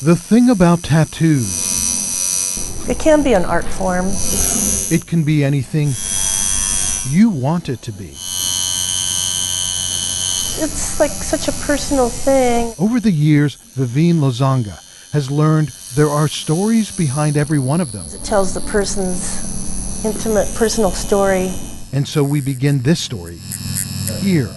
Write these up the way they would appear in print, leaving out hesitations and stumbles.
The thing about tattoos, It can be an art form. it can be anything you want it to be. It's like such a personal thing. Over the years, Vivine Lozanga has learned there are stories behind every one of them. It tells the person's intimate, personal story. And so we begin this story here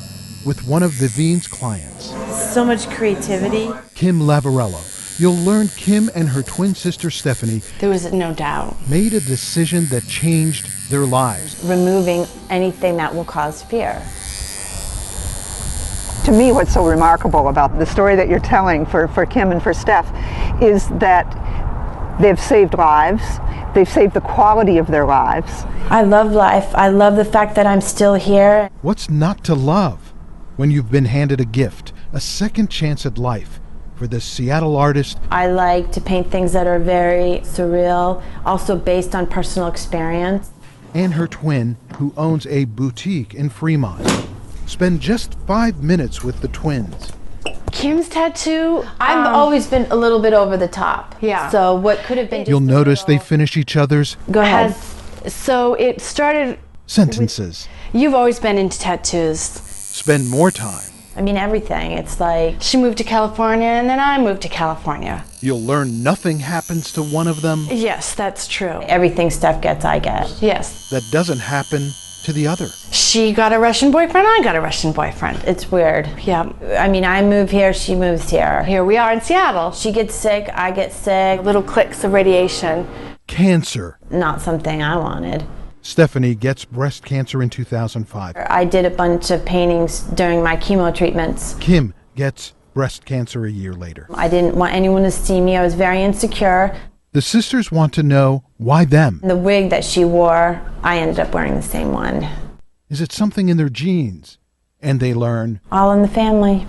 with one of Vivine's clients, So much creativity. Kim Lavarello. You'll learn Kim and her twin sister Stephanie There was no doubt. made a decision that changed their lives. Removing anything that will cause fear. To me, what's so remarkable about the story that you're telling for Kim and for Steph is that they've saved lives. They've saved the quality of their lives. I love life. I love the fact that I'm still here. What's not to love when you've been handed a gift, a second chance at life for this Seattle artist I like to paint things that are very surreal, also based on personal experience. and her twin, who owns a boutique in Fremont? Spend just 5 minutes with the twins. Kim's tattoo, I've always been a little bit over the top. Yeah. So what could have been just You'll a notice they little- finish each other's Go ahead. so it started, sentences. you've always been into tattoos. Spend more time. I mean, everything. It's like, She moved to California and then I moved to California. You'll learn nothing happens to one of them Yes, that's true. everything Steph gets, I get. Yes. that doesn't happen to the other. She got a Russian boyfriend, I got a Russian boyfriend. It's weird. Yeah. I mean, I move here, she moves here. Here we are in Seattle. She gets sick, I get sick. Little clicks of radiation. Cancer. Not something I wanted. Stephanie gets breast cancer in 2005. I did a bunch of paintings during my chemo treatments. Kim gets breast cancer a year later. I didn't want anyone to see me. I was very insecure. The sisters want to know why them. The wig that she wore, I ended up wearing the same one. Is it something in their genes? And they learn All in the family.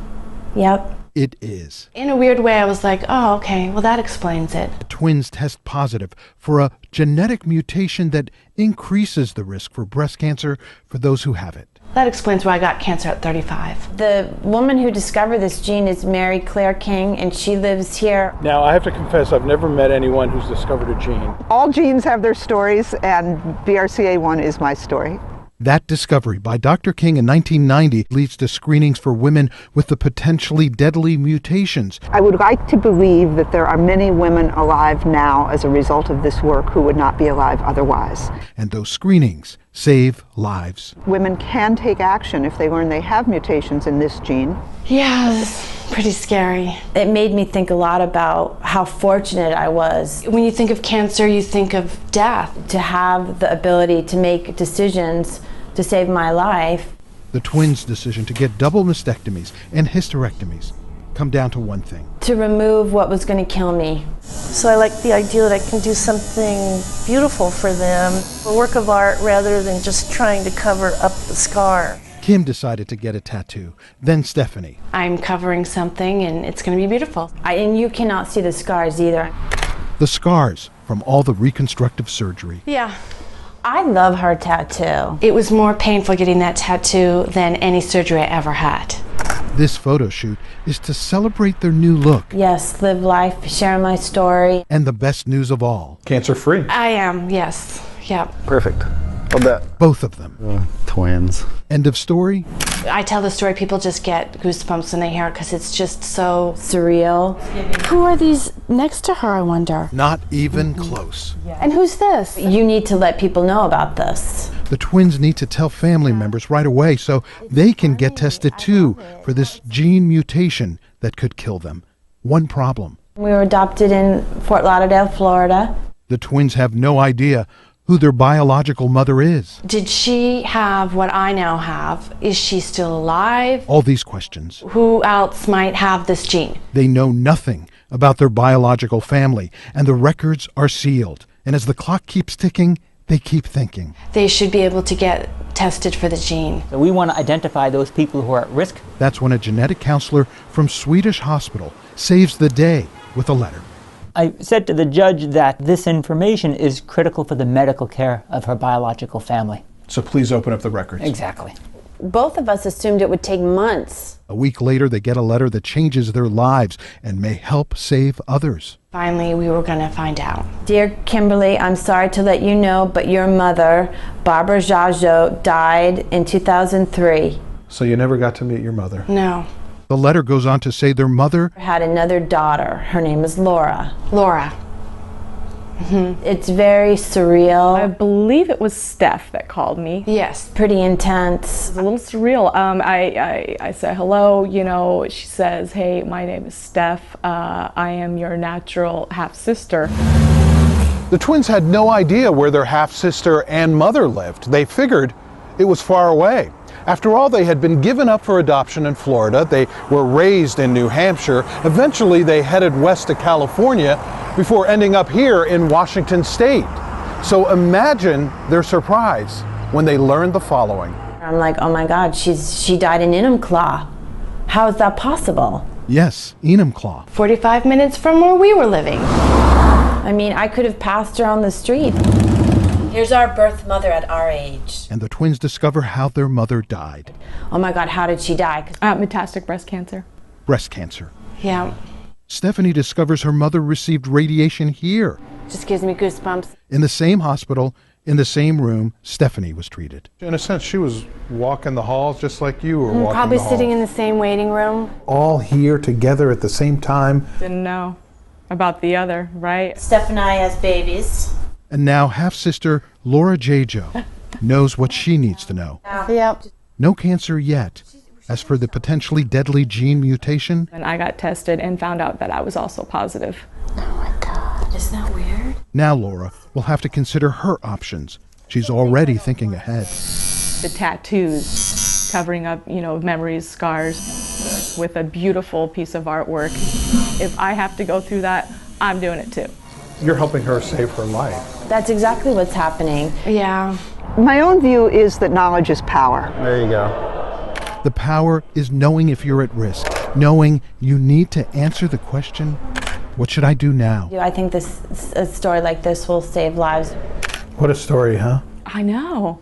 Yep. it is. In a weird way, I was like, oh, okay, well, that explains it. Twins test positive for a genetic mutation that increases the risk for breast cancer for those who have it. That explains why I got cancer at 35. The woman who discovered this gene is Mary Claire King, and she lives here. Now, I have to confess, I've never met anyone who's discovered a gene. All genes have their stories, and BRCA1 is my story. That discovery by Dr. King in 1990 leads to screenings for women with the potentially deadly mutations. I would like to believe that there are many women alive now as a result of this work who would not be alive otherwise. And those screenings save lives. Women can take action if they learn they have mutations in this gene. Yeah, it's pretty scary. It made me think a lot about how fortunate I was When you think of cancer, you think of death. to have the ability to make decisions to save my life. The twins' decision to get double mastectomies and hysterectomies come down to one thing. To remove what was going to kill me. So I like the idea that I can do something beautiful for them, a work of art rather than just trying to cover up the scar. Kim decided to get a tattoo, then Stephanie. I'm covering something and it's going to be beautiful. And you cannot see the scars either. The scars from all the reconstructive surgery. Yeah. I love her tattoo. It was more painful getting that tattoo than any surgery I ever had. This photo shoot is to celebrate their new look. Yes, live life, share my story. And the best news of all, Cancer-free. I am, yes. Yeah. Perfect. Love that. both of them. Twins. End of story? I tell the story, people just get goosebumps when they hear it because it's just so... Surreal. Who are these next to her, I wonder? Not even close. And who's this? You need to let people know about this. The twins need to tell family members right away so they can get tested too for this gene mutation that could kill them. One problem. We were adopted in Fort Lauderdale, Florida. The twins have no idea who their biological mother is. Did she have what I now have? Is she still alive? All these questions. Who else might have this gene? They know nothing about their biological family, and the records are sealed. And as the clock keeps ticking, they keep thinking. They should be able to get tested for the gene. So we want to identify those people who are at risk. That's when a genetic counselor from Swedish Hospital saves the day with a letter. I said to the judge that this information is critical for the medical care of her biological family. So please open up the records. Exactly. Both of us assumed it would take months. A week later, they get a letter that changes their lives and may help save others. Finally, we were going to find out. Dear Kimberly, I'm sorry to let you know, but your mother, Barbara Jajo, died in 2003. So you never got to meet your mother? No. The letter goes on to say their mother Had another daughter. Her name is Laura. Laura. It's very surreal. I believe it was Steph that called me. Yes. Pretty intense. It's a little surreal. I said hello, you know, she says, hey, my name is Steph. I am your natural half-sister. The twins had no idea where their half-sister and mother lived. They figured it was far away. After all, they had been given up for adoption in Florida. They were raised in New Hampshire. Eventually, they headed west to California before ending up here in Washington State. So imagine their surprise when they learned the following. I'm like, oh my God, she died in Enumclaw. How is that possible? Yes, Enumclaw. 45 minutes from where we were living. I mean, I could have passed her on the street. Here's our birth mother at our age. And the twins discover how their mother died. Oh my God, how did she die? Metastatic breast cancer. Breast cancer. Yeah. Stephanie discovers her mother received radiation here. Just gives me goosebumps. In the same hospital, in the same room, Stephanie was treated. In a sense, she was walking the halls just like you were walking Probably the halls. sitting in the same waiting room. All here together at the same time. Didn't know about the other, right? Steph and I as babies. And now half-sister Laura Jajo knows what she needs to know. Yep. No cancer yet. As for the potentially deadly gene mutation, And I got tested and found out that I was also positive. Isn't that weird? now Laura will have to consider her options. She's already thinking ahead. The tattoos, covering up, you know, memories, scars, with a beautiful piece of artwork. If I have to go through that, I'm doing it too. You're helping her save her life. That's exactly what's happening. Yeah. My own view is that knowledge is power. There you go. The power is knowing if you're at risk, knowing you need to answer the question, what should I do now? I think a story like this will save lives. What a story, huh? I know.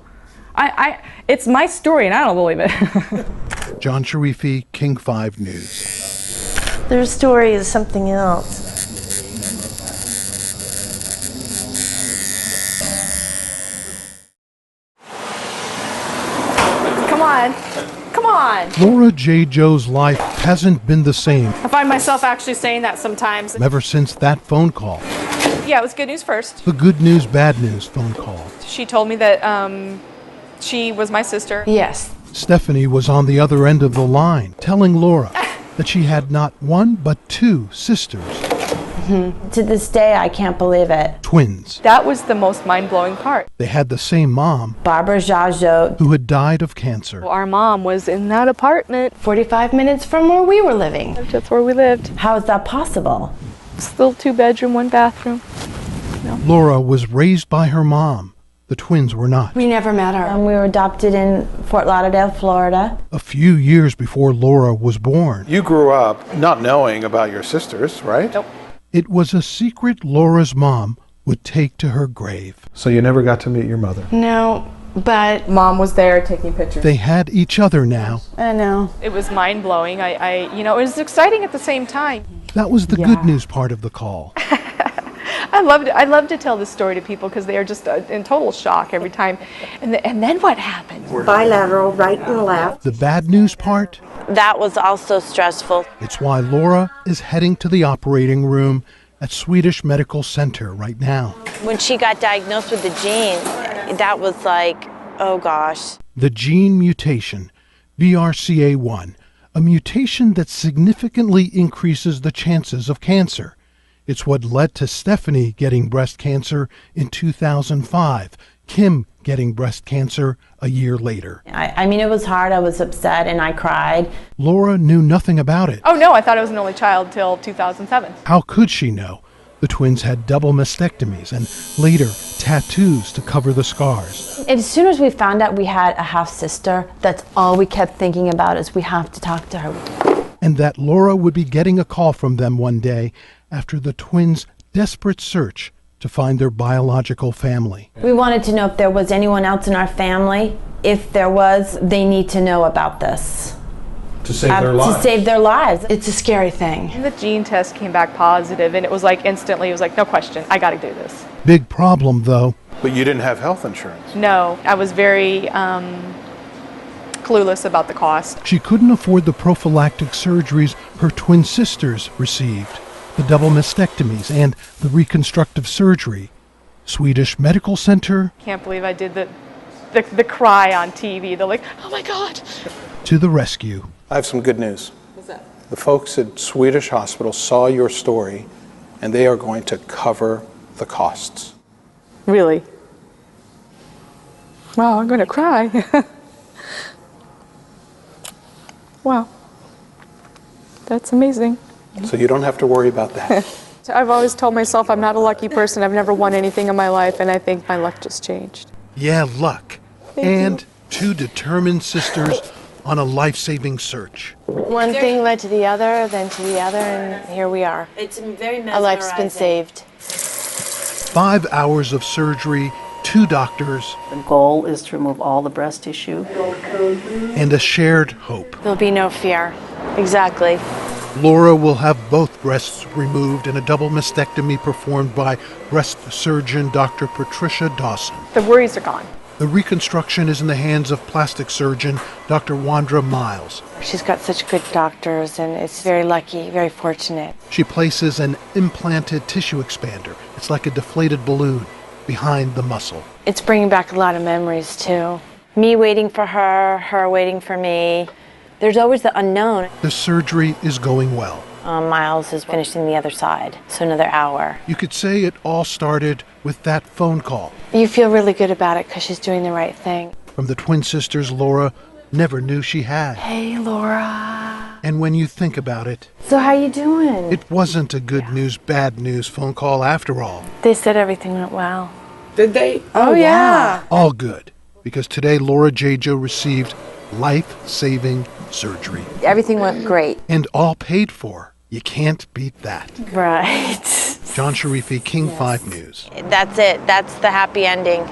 It's my story and I don't believe it. John Sharify, King 5 News. Their story is something else. Come on. Come on. Laura J. Joe's life hasn't been the same I find myself actually saying that sometimes. ever since that phone call. Yeah, it was good news first. The good news, bad news phone call. She told me that she was my sister. Yes. Stephanie was on the other end of the line, telling Laura that she had not one but two sisters, To this day, I can't believe it. twins. That was the most mind-blowing part. They had the same mom, Barbara Jajo. who had died of cancer. Our mom was in that apartment. 45 minutes from where we were living. That's where we lived. How is that possible? Still 2-bedroom, 1 bathroom. Laura was raised by her mom. The twins were not. We never met her. We were adopted in Fort Lauderdale, Florida. A few years before Laura was born. You grew up not knowing about your sisters, right? Nope. It was a secret Laura's mom would take to her grave. So you never got to meet your mother. No, but Mom was there taking pictures. They had each other now. I know. It was mind-blowing. It was exciting at the same time. That was the good news part of the call. I love to tell this story to people because they are just in total shock every time. And then what happened? Bilateral, right and left. The bad news part? That was also stressful. It's why Laura is heading to the operating room at Swedish Medical Center right now. When she got diagnosed with the gene, that was like, oh gosh. The gene mutation, BRCA1, a mutation that significantly increases the chances of cancer. It's what led to Stephanie getting breast cancer in 2005, Kim getting breast cancer a year later. I mean, it was hard. I was upset and I cried. Laura knew nothing about it. Oh no, I thought I was an only child till 2007. How could she know? The twins had double mastectomies and later tattoos to cover the scars. As soon as we found out we had a half-sister, that's all we kept thinking about is we have to talk to her. And that Laura would be getting a call from them one day after the twins' desperate search to find their biological family. We wanted to know if there was anyone else in our family. If there was, they need to know about this. To save their lives. To save their lives. It's a scary thing. The gene test came back positive, and it was like instantly, it was like, no question, I got to do this. Big problem, though. But you didn't have health insurance. No, I was very clueless about the cost. She couldn't afford the prophylactic surgeries her twin sisters received, the double mastectomies and the reconstructive surgery. Swedish Medical Center. Can't believe I did the cry on TV. They're like, oh my God. To the rescue. I have some good news. What's that? The folks at Swedish Hospital saw your story, and they are going to cover the costs. Really? Wow, I'm going to cry. Wow. That's amazing. So you don't have to worry about that. I've always told myself I'm not a lucky person. I've never won anything in my life, and I think my luck just changed. Yeah, luck. Thank and you. two determined sisters on a life-saving search. One thing led to the other, then to the other, and here we are. It's very mesmerizing. A life's been saved. 5 hours of surgery, 2 doctors, The goal is to remove all the breast tissue. and a shared hope. There'll be no fear. Exactly. Laura will have both breasts removed and a double mastectomy performed by breast surgeon Dr. Patricia Dawson. The worries are gone. The reconstruction is in the hands of plastic surgeon Dr. Wandra Miles. She's got such good doctors, and it's very lucky, very fortunate. She places an implanted tissue expander. It's like a deflated balloon behind the muscle. It's bringing back a lot of memories, too. Me waiting for her, her waiting for me. There's always the unknown. The surgery is going well. Miles is finishing the other side, so another hour. You could say it all started with that phone call. You feel really good about it because she's doing the right thing. From the twin sisters Laura never knew she had. Hey, Laura. And when you think about it, So how you doing? it wasn't a good news, bad news phone call after all. They said everything went well. Did they? Oh yeah. All good, because today Laura J.Jo received life-saving surgery. Everything went great. And all paid for. You can't beat that. Right. John Sharify, King 5 News. That's it. That's the happy ending.